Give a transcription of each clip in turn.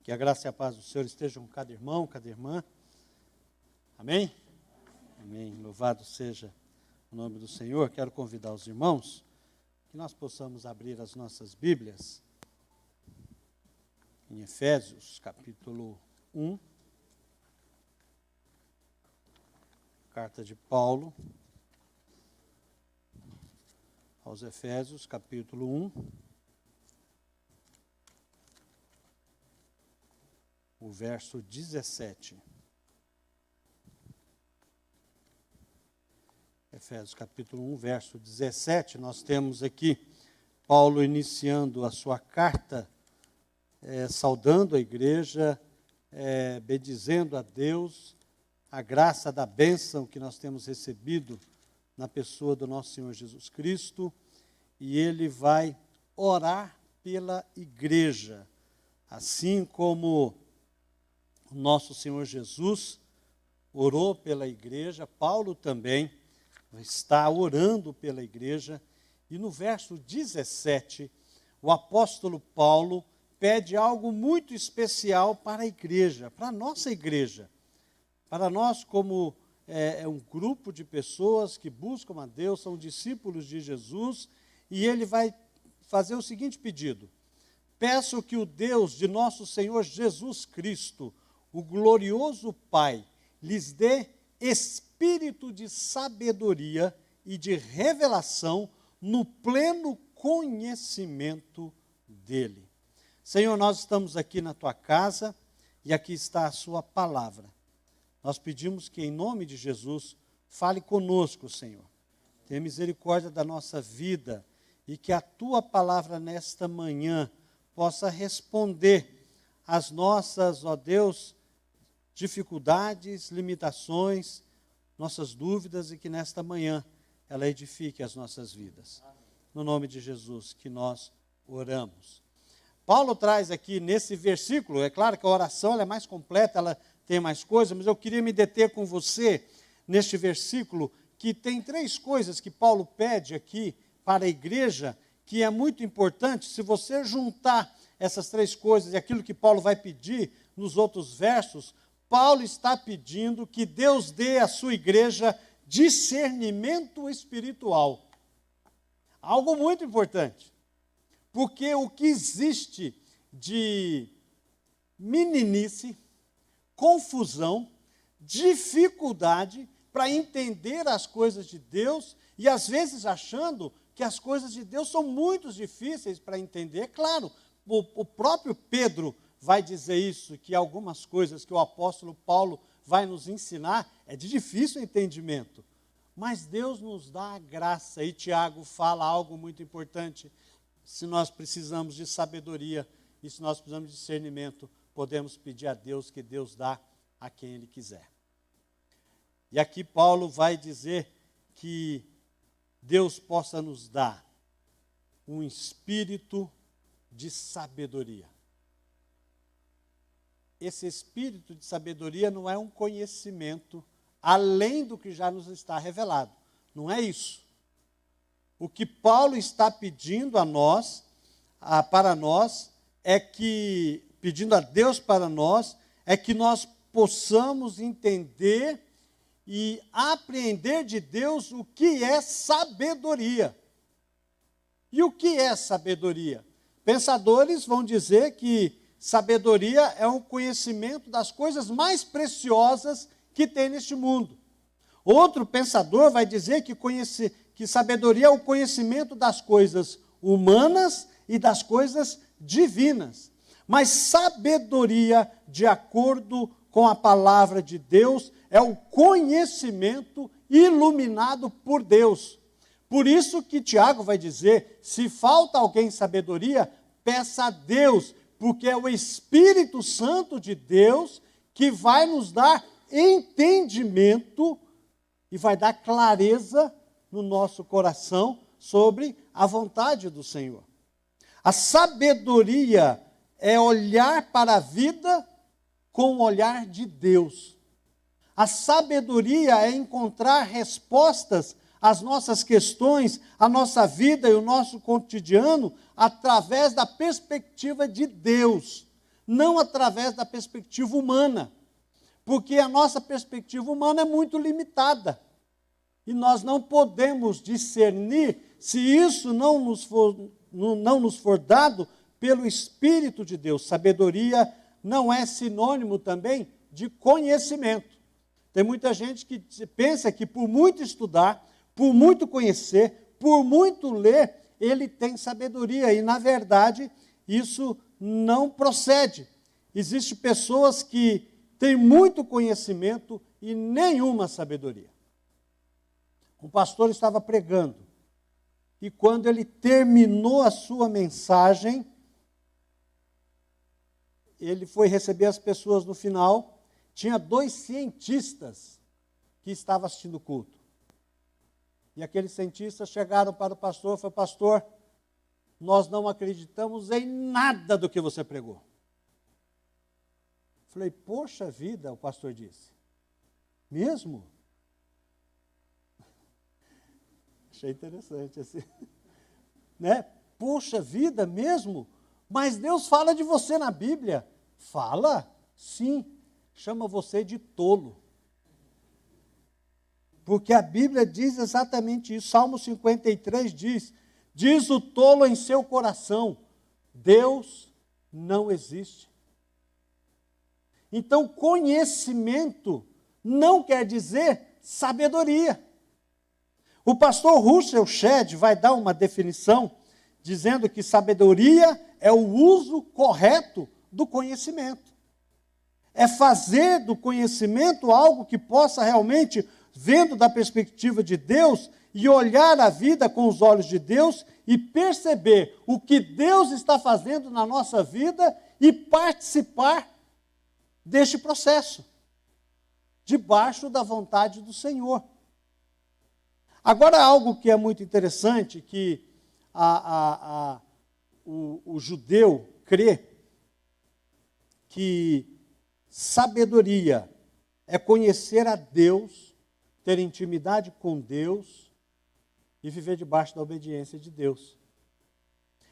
Que a graça e a paz do Senhor estejam com cada irmão, cada irmã. Amém? Amém. Louvado seja o nome do Senhor. Quero convidar os irmãos que nós possamos abrir as nossas Bíblias em Efésios, capítulo 1. Carta de Paulo aos Efésios, capítulo 1. O verso 17. Efésios capítulo 1, verso 17, nós temos aqui Paulo iniciando a sua carta, saudando a igreja, bendizendo a Deus, a graça da bênção que nós temos recebido na pessoa do nosso Senhor Jesus Cristo, e ele vai orar pela igreja, assim como o nosso Senhor Jesus orou pela igreja, Paulo também está orando pela igreja, e no verso 17, o apóstolo Paulo pede algo muito especial para a igreja, para a nossa igreja, para nós como um grupo de pessoas que buscam a Deus, são discípulos de Jesus, e ele vai fazer o seguinte pedido: peço que o Deus de nosso Senhor Jesus Cristo, o glorioso Pai, lhes dê espírito de sabedoria e de revelação no pleno conhecimento dele. Senhor, nós estamos aqui na tua casa e aqui está a sua palavra. Nós pedimos que, em nome de Jesus, fale conosco, Senhor. Tenha misericórdia da nossa vida e que a tua palavra nesta manhã possa responder às nossas, ó Deus, dificuldades, limitações, nossas dúvidas, e que nesta manhã ela edifique as nossas vidas. No nome de Jesus que nós oramos. Paulo traz aqui nesse versículo, é claro que a oração ela é mais completa, ela tem mais coisas, mas eu queria me deter com você neste versículo, que tem 3 coisas que Paulo pede aqui para a igreja, que é muito importante. Se você juntar essas 3 coisas e aquilo que Paulo vai pedir nos outros versos, Paulo está pedindo que Deus dê à sua igreja discernimento espiritual. Algo muito importante. Porque o que existe de meninice, confusão, dificuldade para entender as coisas de Deus, e às vezes achando que as coisas de Deus são muito difíceis para entender. Claro, o próprio Pedro vai dizer isso, que algumas coisas que o apóstolo Paulo vai nos ensinar é de difícil entendimento. Mas Deus nos dá a graça, e Tiago fala algo muito importante. Se nós precisamos de sabedoria e se nós precisamos de discernimento, podemos pedir a Deus, que Deus dá a quem Ele quiser. E aqui Paulo vai dizer que Deus possa nos dar um espírito de sabedoria. Esse espírito de sabedoria não é um conhecimento além do que já nos está revelado. Não é isso. O que Paulo está pedindo a nós, para nós, é que, pedindo a Deus para nós, é que nós possamos entender e apreender de Deus o que é sabedoria. E o que é sabedoria? Pensadores vão dizer que sabedoria é um conhecimento das coisas mais preciosas que tem neste mundo. Outro pensador vai dizer que sabedoria é o conhecimento das coisas humanas e das coisas divinas. Mas sabedoria, de acordo com a palavra de Deus, é o conhecimento iluminado por Deus. Por isso que Tiago vai dizer, se falta alguém sabedoria, peça a Deus, porque é o Espírito Santo de Deus que vai nos dar entendimento e vai dar clareza no nosso coração sobre a vontade do Senhor. A sabedoria é olhar para a vida com o olhar de Deus. A sabedoria é encontrar respostas às nossas questões, à nossa vida e o nosso cotidiano através da perspectiva de Deus. não através da perspectiva humana, porque a nossa perspectiva humana é muito limitada. E nós não podemos discernir se isso não nos for dado pelo Espírito de Deus. Sabedoria não é sinônimo também de conhecimento. Tem muita gente que pensa que por muito estudar, por muito conhecer, por muito ler, ele tem sabedoria. E, na verdade, isso não procede. Existem pessoas que têm muito conhecimento e nenhuma sabedoria. Um pastor estava pregando, e quando ele terminou a sua mensagem, ele foi receber as pessoas no final, tinha 2 cientistas que estavam assistindo o culto. E aqueles cientistas chegaram para o pastor e falaram: pastor, nós não acreditamos em nada do que você pregou. Falei: poxa vida, o pastor disse. Mesmo? Achei interessante assim. Né? Poxa vida, mesmo? Mas Deus fala de você na Bíblia. Fala? Sim. Chama você de tolo. Porque a Bíblia diz exatamente isso. Salmo 53 diz o tolo em seu coração: Deus não existe. Então, conhecimento não quer dizer sabedoria. O pastor Russell Shedd vai dar uma definição dizendo que sabedoria é o uso correto do conhecimento. É fazer do conhecimento algo que possa realmente, vendo da perspectiva de Deus, e olhar a vida com os olhos de Deus e perceber o que Deus está fazendo na nossa vida e participar deste processo, debaixo da vontade do Senhor. Agora, algo que é muito interessante, que o judeu crê que sabedoria é conhecer a Deus, ter intimidade com Deus e viver debaixo da obediência de Deus.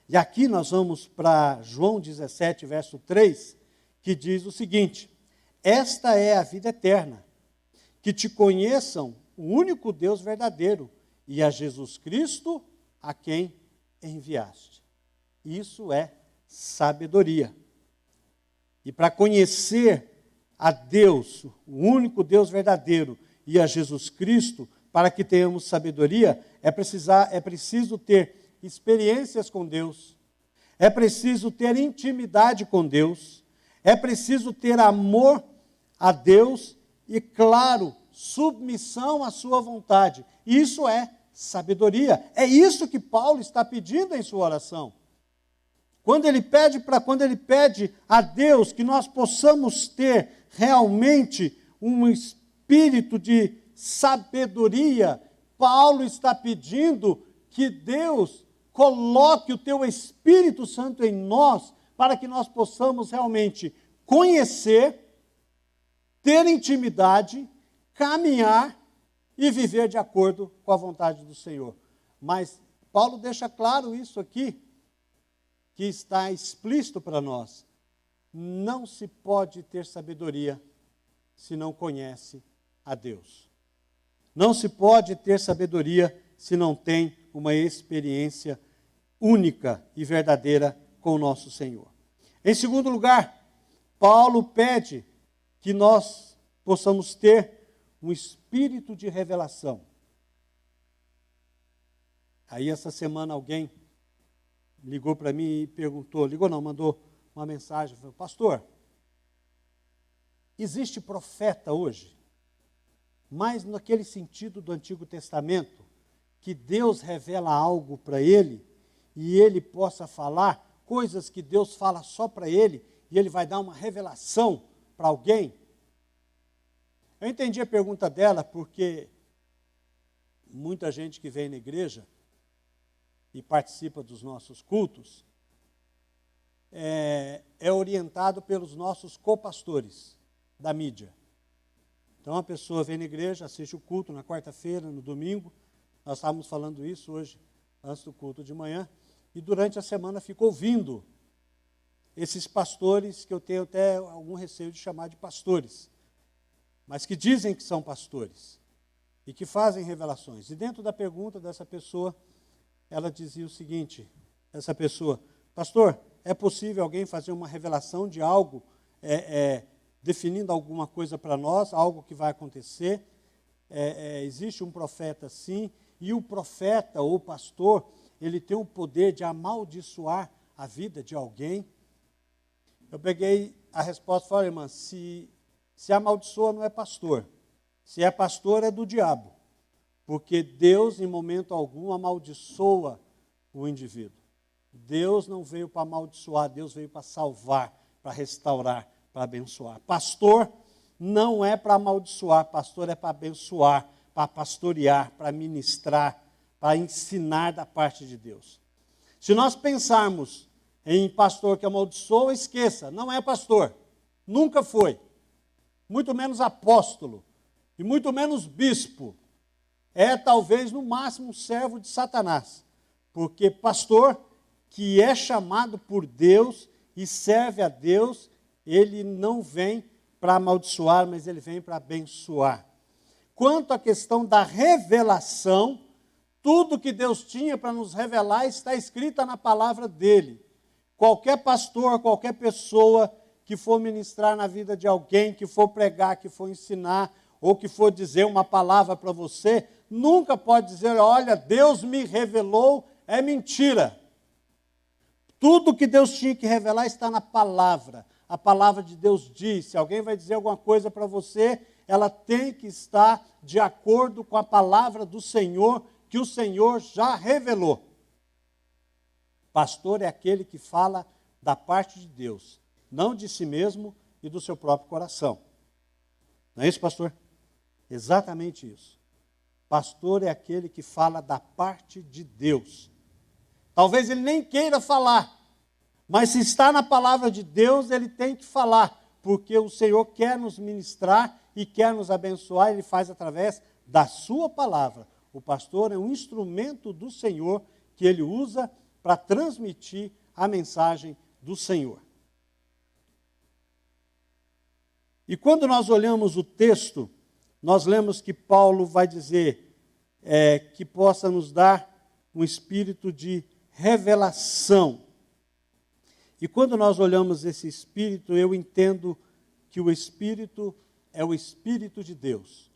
E aqui nós vamos para João 17, verso 3, que diz o seguinte: esta é a vida eterna, que te conheçam o único Deus verdadeiro e a Jesus Cristo a quem enviaste. Isso é sabedoria. E para conhecer a Deus, o único Deus verdadeiro, e a Jesus Cristo, para que tenhamos sabedoria, é preciso ter experiências com Deus, é preciso ter intimidade com Deus, é preciso ter amor a Deus e, claro, submissão à sua vontade. Isso é sabedoria. É isso que Paulo está pedindo em sua oração. Quando ele pede a Deus que nós possamos ter realmente um espírito de sabedoria, Paulo está pedindo que Deus coloque o teu Espírito Santo em nós, para que nós possamos realmente conhecer, ter intimidade, caminhar e viver de acordo com a vontade do Senhor. Mas Paulo deixa claro isso aqui, que está explícito para nós. Não se pode ter sabedoria se não conhece a Deus. Não se pode ter sabedoria se não tem uma experiência única e verdadeira com o nosso Senhor. Em segundo lugar, Paulo pede que nós possamos ter um espírito de revelação. Aí essa semana alguém ligou para mim e perguntou, mandou uma mensagem, falou: pastor, existe profeta hoje? Mas naquele sentido do Antigo Testamento, que Deus revela algo para ele, e ele possa falar coisas que Deus fala só para ele, e ele vai dar uma revelação para alguém? Eu entendi a pergunta dela porque muita gente que vem na igreja e participa dos nossos cultos é orientado pelos nossos copastores da mídia. Então a pessoa vem na igreja, assiste o culto na quarta-feira, no domingo, nós estávamos falando isso hoje, antes do culto de manhã, e durante a semana fica ouvindo esses pastores, que eu tenho até algum receio de chamar de pastores, mas que dizem que são pastores e que fazem revelações. E dentro da pergunta dessa pessoa, ela dizia o seguinte, essa pessoa: pastor, é possível alguém fazer uma revelação de algo, definindo alguma coisa para nós, algo que vai acontecer? Existe um profeta sim, e o profeta ou o pastor, ele tem o poder de amaldiçoar a vida de alguém? Eu peguei a resposta e falei: irmã, se amaldiçoa não é pastor, se é pastor é do diabo, porque Deus em momento algum amaldiçoa o indivíduo. Deus não veio para amaldiçoar, Deus veio para salvar, para restaurar, para abençoar. Pastor não é para amaldiçoar, pastor é para abençoar, para pastorear, para ministrar, para ensinar da parte de Deus. Se nós pensarmos em pastor que amaldiçoa, esqueça, não é pastor, nunca foi, muito menos apóstolo, e muito menos bispo. É talvez no máximo um servo de Satanás, porque pastor que é chamado por Deus e serve a Deus, ele não vem para amaldiçoar, mas ele vem para abençoar. Quanto à questão da revelação, tudo que Deus tinha para nos revelar está escrita na palavra dele. Qualquer pastor, qualquer pessoa que for ministrar na vida de alguém, que for pregar, que for ensinar, ou que for dizer uma palavra para você, nunca pode dizer: olha, Deus me revelou, é mentira. Tudo que Deus tinha que revelar está na palavra. A palavra de Deus diz, se alguém vai dizer alguma coisa para você, ela tem que estar de acordo com a palavra do Senhor, que o Senhor já revelou. Pastor é aquele que fala da parte de Deus, não de si mesmo e do seu próprio coração. Não é isso, pastor? Exatamente isso. Pastor é aquele que fala da parte de Deus. Talvez ele nem queira falar, mas se está na palavra de Deus, ele tem que falar, porque o Senhor quer nos ministrar e quer nos abençoar, ele faz através da sua palavra. O pastor é um instrumento do Senhor que ele usa para transmitir a mensagem do Senhor. E quando nós olhamos o texto, nós lemos que Paulo vai dizer que possa nos dar um espírito de revelação. E quando nós olhamos esse espírito, eu entendo que o espírito é o Espírito de Deus.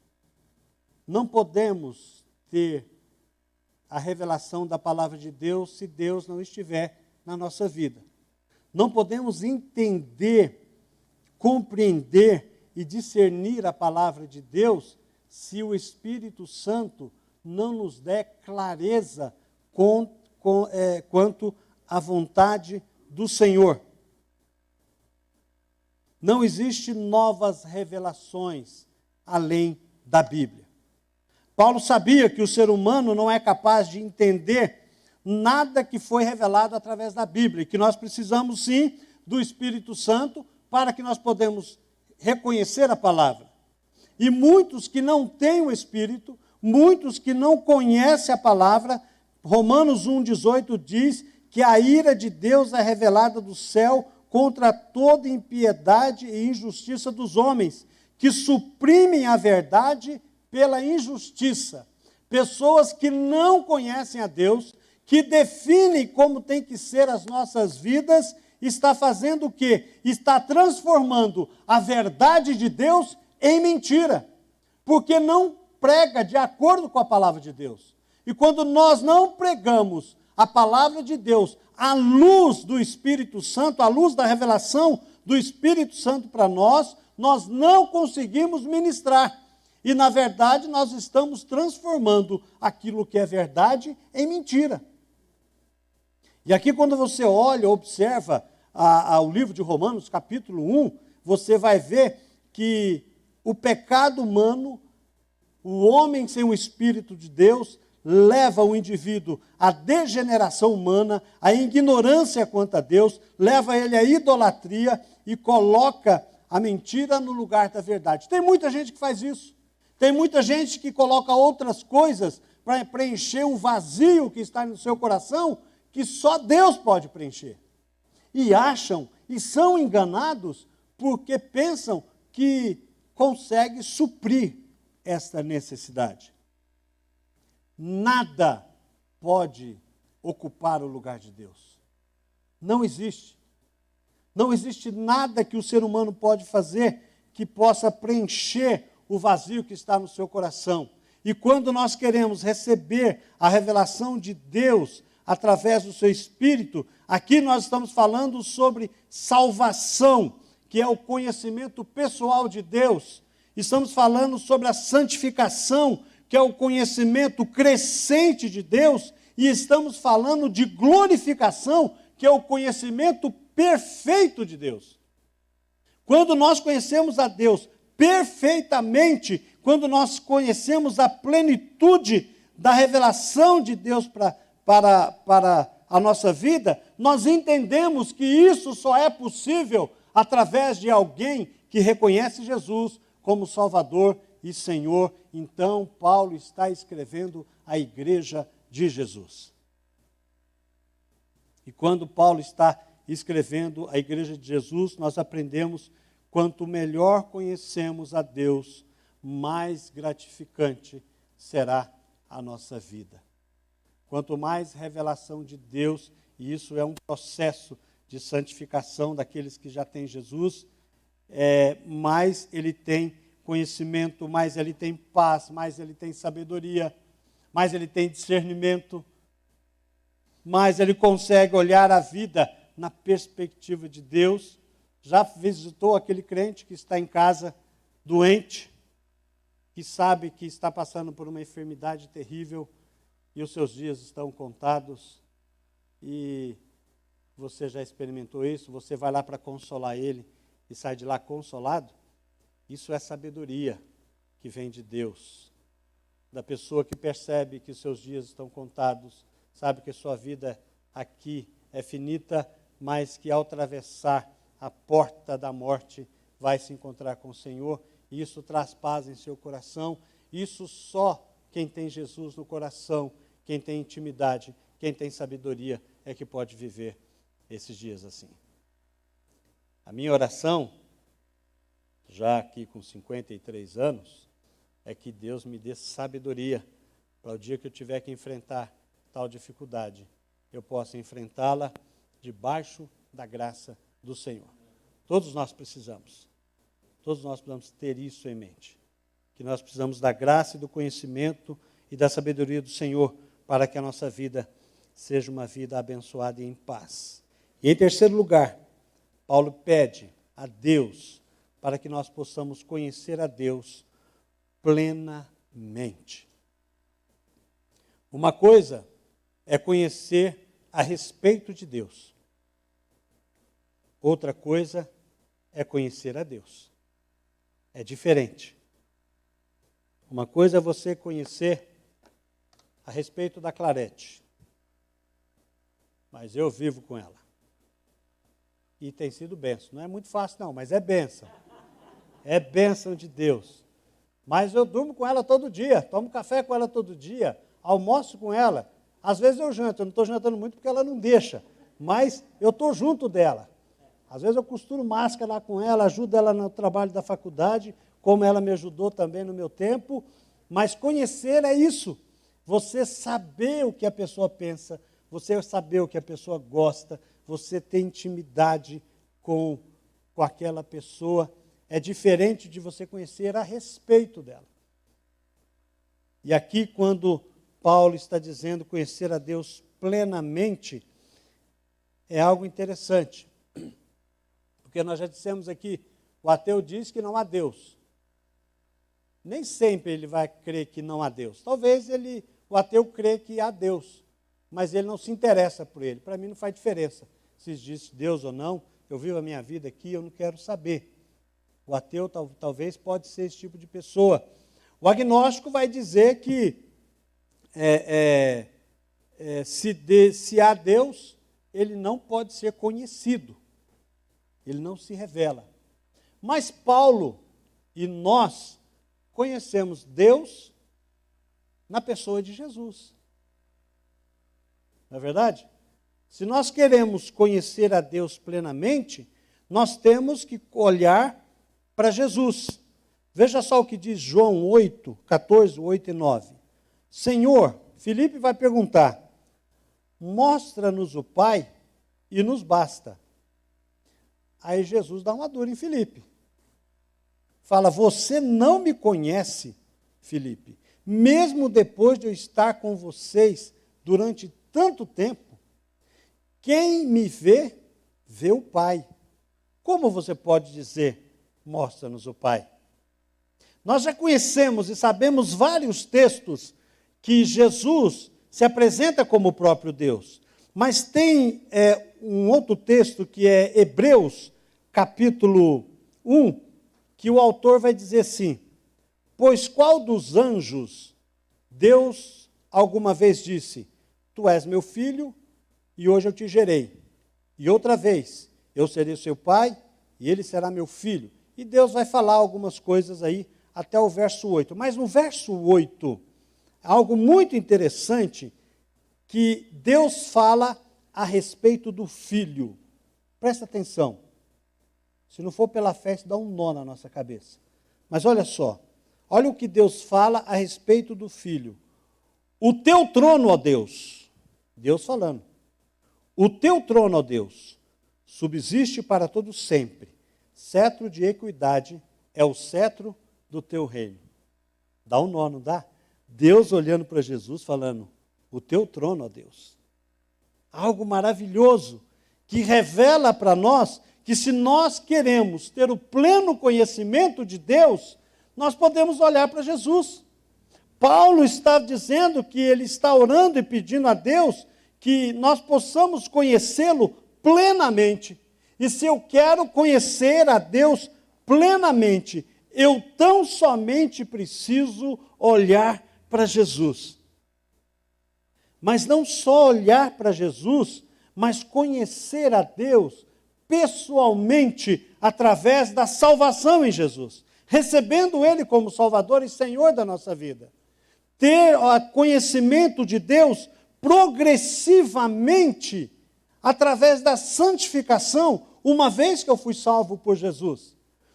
Não podemos ter a revelação da palavra de Deus se Deus não estiver na nossa vida. Não podemos entender, compreender e discernir a palavra de Deus se o Espírito Santo não nos der clareza quanto à vontade do Senhor. Não existe novas revelações além da Bíblia. Paulo sabia que o ser humano não é capaz de entender nada que foi revelado através da Bíblia, e que nós precisamos sim do Espírito Santo para que nós podemos reconhecer a palavra. E muitos que não têm o Espírito, muitos que não conhecem a palavra, Romanos 1,18 diz que a ira de Deus é revelada do céu contra toda impiedade e injustiça dos homens, que suprimem a verdade pela injustiça. Pessoas que não conhecem a Deus, que definem como tem que ser as nossas vidas, está fazendo o quê? Está transformando a verdade de Deus em mentira, porque não prega de acordo com a palavra de Deus. E quando nós não pregamos a palavra de Deus à luz do Espírito Santo, à luz da revelação do Espírito Santo para nós, nós não conseguimos ministrar. E, na verdade, nós estamos transformando aquilo que é verdade em mentira. E aqui, quando você olha, observa o livro de Romanos, capítulo 1, você vai ver que o pecado humano, o homem sem o Espírito de Deus, leva o indivíduo à degeneração humana, à ignorância quanto a Deus, leva ele à idolatria e coloca a mentira no lugar da verdade. Tem muita gente que faz isso. Tem muita gente que coloca outras coisas para preencher um vazio que está no seu coração, que só Deus pode preencher. e acham e são enganados porque pensam que consegue suprir esta necessidade. Nada pode ocupar o lugar de Deus. Não existe. Não existe nada que o ser humano pode fazer que possa preencher o vazio que está no seu coração. E quando nós queremos receber a revelação de Deus através do seu Espírito, aqui nós estamos falando sobre salvação, que é o conhecimento pessoal de Deus. Estamos falando sobre a santificação, que é o conhecimento crescente de Deus. E estamos falando de glorificação, que é o conhecimento perfeito de Deus. Quando nós conhecemos a Deus perfeitamente, quando nós conhecemos a plenitude da revelação de Deus para a nossa vida, nós entendemos que isso só é possível através de alguém que reconhece Jesus como Salvador e Senhor. Então, Paulo está escrevendo à igreja de Jesus. E quando Paulo está escrevendo à igreja de Jesus, nós aprendemos: quanto melhor conhecemos a Deus, mais gratificante será a nossa vida. Quanto mais revelação de Deus, e isso é um processo de santificação daqueles que já têm Jesus, mais ele tem conhecimento, mais ele tem paz, mais ele tem sabedoria, mais ele tem discernimento, mais ele consegue olhar a vida na perspectiva de Deus. Já visitou aquele crente que está em casa doente, que sabe que está passando por uma enfermidade terrível e os seus dias estão contados, e você já experimentou isso? Você vai lá para consolar ele e sai de lá consolado? Isso é sabedoria que vem de Deus, da pessoa que percebe que os seus dias estão contados, sabe que a sua vida aqui é finita, mas que ao atravessar a porta da morte vai se encontrar com o Senhor, e isso traz paz em seu coração. Isso só quem tem Jesus no coração, quem tem intimidade, quem tem sabedoria é que pode viver esses dias assim. A minha oração, já aqui com 53 anos, é que Deus me dê sabedoria para o dia que eu tiver que enfrentar tal dificuldade, eu possa enfrentá-la debaixo da graça do Senhor. Todos nós precisamos ter isso em mente, que nós precisamos da graça e do conhecimento e da sabedoria do Senhor para que a nossa vida seja uma vida abençoada e em paz. E em terceiro lugar, Paulo pede a Deus para que nós possamos conhecer a Deus plenamente. Uma coisa é conhecer a respeito de Deus. Outra coisa é conhecer a Deus. É diferente. Uma coisa é você conhecer a respeito da Clarete, mas eu vivo com ela. E tem sido bênção. Não é muito fácil não, mas é bênção. É bênção de Deus. Mas eu durmo com ela todo dia, tomo café com ela todo dia, almoço com ela. Às vezes eu janto, eu não estou jantando muito porque ela não deixa, mas eu estou junto dela. Às vezes eu costuro máscara lá com ela, ajudo ela no trabalho da faculdade, como ela me ajudou também no meu tempo. Mas conhecer é isso. Você saber o que a pessoa pensa, você saber o que a pessoa gosta, você ter intimidade com aquela pessoa, é diferente de você conhecer a respeito dela. E aqui, quando Paulo está dizendo conhecer a Deus plenamente, é algo interessante. Porque nós já dissemos aqui, o ateu diz que não há Deus. Nem sempre ele vai crer que não há Deus. Talvez o ateu crê que há Deus, mas ele não se interessa por ele. Para mim não faz diferença se existe Deus ou não. Eu vivo a minha vida aqui, eu não quero saber. O ateu talvez pode ser esse tipo de pessoa. O agnóstico vai dizer que se há Deus, ele não pode ser conhecido. Ele não se revela. Mas Paulo e nós conhecemos Deus na pessoa de Jesus. Não é verdade? Se nós queremos conhecer a Deus plenamente, nós temos que olhar para Jesus. Veja só o que diz João 8, 14, 8 e 9. Senhor, Filipe vai perguntar, mostra-nos o Pai e nos basta. Aí Jesus dá uma dura em Filipe. Fala, você não me conhece, Filipe, mesmo depois de eu estar com vocês durante tanto tempo. Quem me vê, vê o Pai. Como você pode dizer, mostra-nos o Pai? Nós já conhecemos e sabemos vários textos que Jesus se apresenta como o próprio Deus. Mas tem um outro texto que é Hebreus, capítulo 1, que o autor vai dizer assim, pois qual dos anjos Deus alguma vez disse, tu és meu filho e hoje eu te gerei. E outra vez, eu serei seu pai e ele será meu filho. E Deus vai falar algumas coisas aí até o verso 8. Mas no verso 8, algo muito interessante que Deus fala a respeito do filho. Presta atenção. Se não for pela fé, isso dá um nó na nossa cabeça. Mas olha só. Olha o que Deus fala a respeito do filho. O teu trono, ó Deus, Deus falando, o teu trono, ó Deus, subsiste para todo sempre. Cetro de equidade é o cetro do teu reino. Dá um nó, não dá? Deus olhando para Jesus falando, o teu trono, ó Deus. Algo maravilhoso que revela para nós que se nós queremos ter o pleno conhecimento de Deus, nós podemos olhar para Jesus. Paulo está dizendo que ele está orando e pedindo a Deus que nós possamos conhecê-lo plenamente. E se eu quero conhecer a Deus plenamente, eu tão somente preciso olhar para Jesus. Mas não só olhar para Jesus, mas conhecer a Deus pessoalmente através da salvação em Jesus. Recebendo Ele como Salvador e Senhor da nossa vida. Ter conhecimento de Deus progressivamente através da santificação, uma vez que eu fui salvo por Jesus.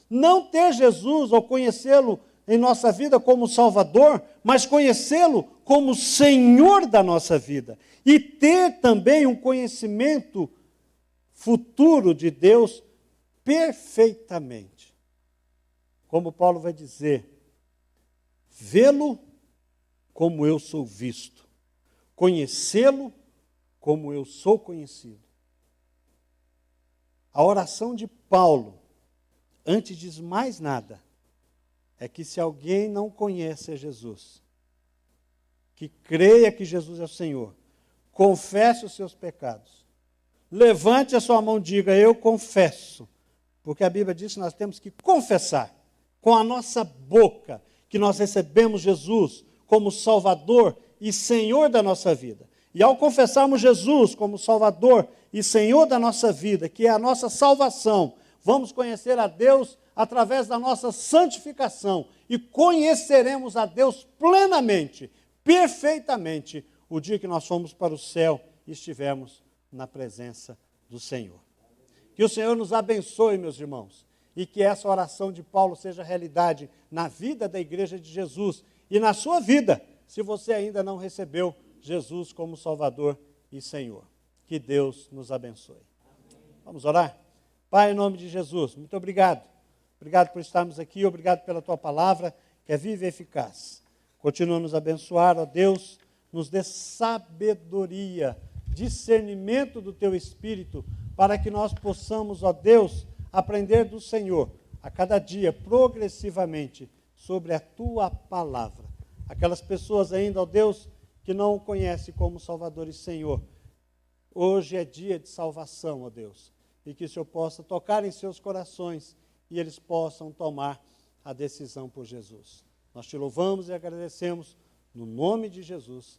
Não ter Jesus ou conhecê-lo em nossa vida como Salvador, mas conhecê-lo como Senhor da nossa vida. E ter também um conhecimento futuro de Deus perfeitamente. Como Paulo vai dizer, vê-lo como eu sou visto, conhecê-lo como eu sou conhecido. A oração de Paulo, antes de mais nada, é que se alguém não conhece a Jesus, que creia que Jesus é o Senhor, confesse os seus pecados, levante a sua mão e diga, eu confesso, porque a Bíblia diz que nós temos que confessar com a nossa boca que nós recebemos Jesus como Salvador e Senhor da nossa vida. E ao confessarmos Jesus como Salvador e Senhor da nossa vida, que é a nossa salvação, vamos conhecer a Deus através da nossa santificação e conheceremos a Deus plenamente, perfeitamente, o dia que nós fomos para o céu e estivermos na presença do Senhor. Que o Senhor nos abençoe, meus irmãos, e que essa oração de Paulo seja realidade na vida da igreja de Jesus e na sua vida, se você ainda não recebeu Jesus como Salvador e Senhor. Que Deus nos abençoe. Vamos orar? Pai, em nome de Jesus, muito obrigado. Obrigado por estarmos aqui, obrigado pela tua palavra, que é viva e eficaz. Continua a nos abençoar, ó Deus, nos dê sabedoria, discernimento do teu Espírito, para que nós possamos, ó Deus, aprender do Senhor, a cada dia, progressivamente, sobre a tua palavra. Aquelas pessoas ainda, ó Deus, que não o conhecem como Salvador e Senhor, hoje é dia de salvação, ó Deus, e que o Senhor possa tocar em seus corações e eles possam tomar a decisão por Jesus. Nós te louvamos e agradecemos no nome de Jesus.